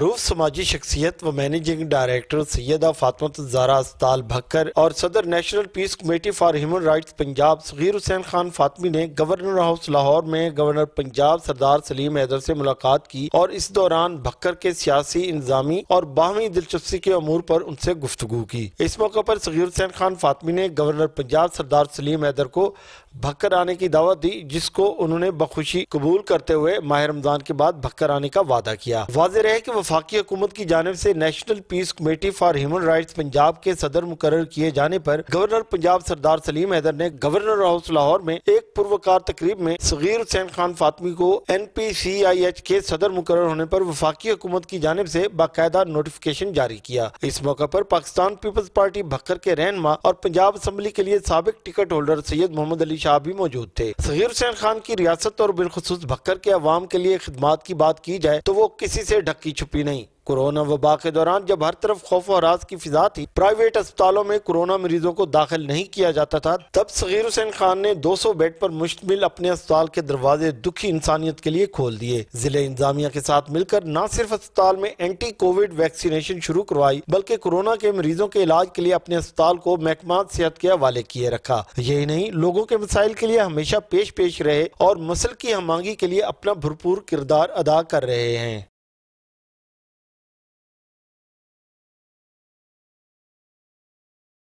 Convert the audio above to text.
معروف سماجی شخصیت و مینیجنگ ڈائریکٹر سیدہ فاطمہ الزہرا اسپتال بھکر اور صدر national peace committee for human rights Punjab Saghir Hussain Khan فاطمی نے گورنر ہاؤس لاہور میں گورنر پنجاب سردار سلیم حیدر سے ملاقات کی اور اس دوران بھکر کے سیاسی، انتظامی اور باہمی دلچسپی کے امور پر ان سے گفتگو کی۔ اس موقع پر صغیر حسین خان فاطمی نے گورنر پنجاب سردار سلیم حیدر کو بھکر آنے کی دعوت دی، جس کو انہوں نے بخوشی قبول کرتے ہوئے ماہ رمضان کے بعد بھکر آنے کا وعدہ کیا۔ واضح رہے کہ وفاقی حکومت کی جانب سے national peace committee for human rights Punjab کے صدر مقرر کیے جانے پر گورنر پنجاب سردار سلیم حیدر نے گورنر ہاؤس لاہور میں ایک پروکار تقریب میں صغیر حسین خان فاطمی کو NPCIH کے صدر مقرر ہونے پر وفاقی حکومت کی جانب سے باقاعدہ نوٹیفیکیشن جاری کیا۔ اس موقع پر پاکستان پیپلز پارٹی بھکر کے رہنما اور پنجاب اسمبلی کے لیے سابق ٹکٹ ہولڈر سید محمد علی شاہ بھی موجود تھے۔ صغیر حسین خان کی ریاست اور بالخصوص بھکر کے عوام کے لیے خدمات کی بات کی جائے تو وہ کسی سے ڈھکی چھپی نہیں۔ کورونا وبا کے دوران جب ہر طرف خوف و ہراس کی فضا تھی، پرائیویٹ اسپتالوں میں کورونا مریضوں کو داخل نہیں کیا جاتا تھا، تب صغیر حسین خان نے 200 بیڈ پر مشتمل اپنے اسپتال کے دروازے دکھی انسانیت کے لیے کھول دیے۔ ضلع انتظامیہ کے ساتھ مل کر نہ صرف اسپتال میں اینٹی کووڈ ویکسینیشن شروع کروائی، بلکہ کورونا کے مریضوں کے علاج کے لیے اپنے اسپتال کو محکمہ صحت کے حوالے کیے رکھا۔ یہی نہیں، لوگوں کے مسائل کے لیے ہمیشہ پیش رہے اور مسل کی ہم آہنگی کے لیے اپنا بھرپور کردار ادا کر رہے ہیں۔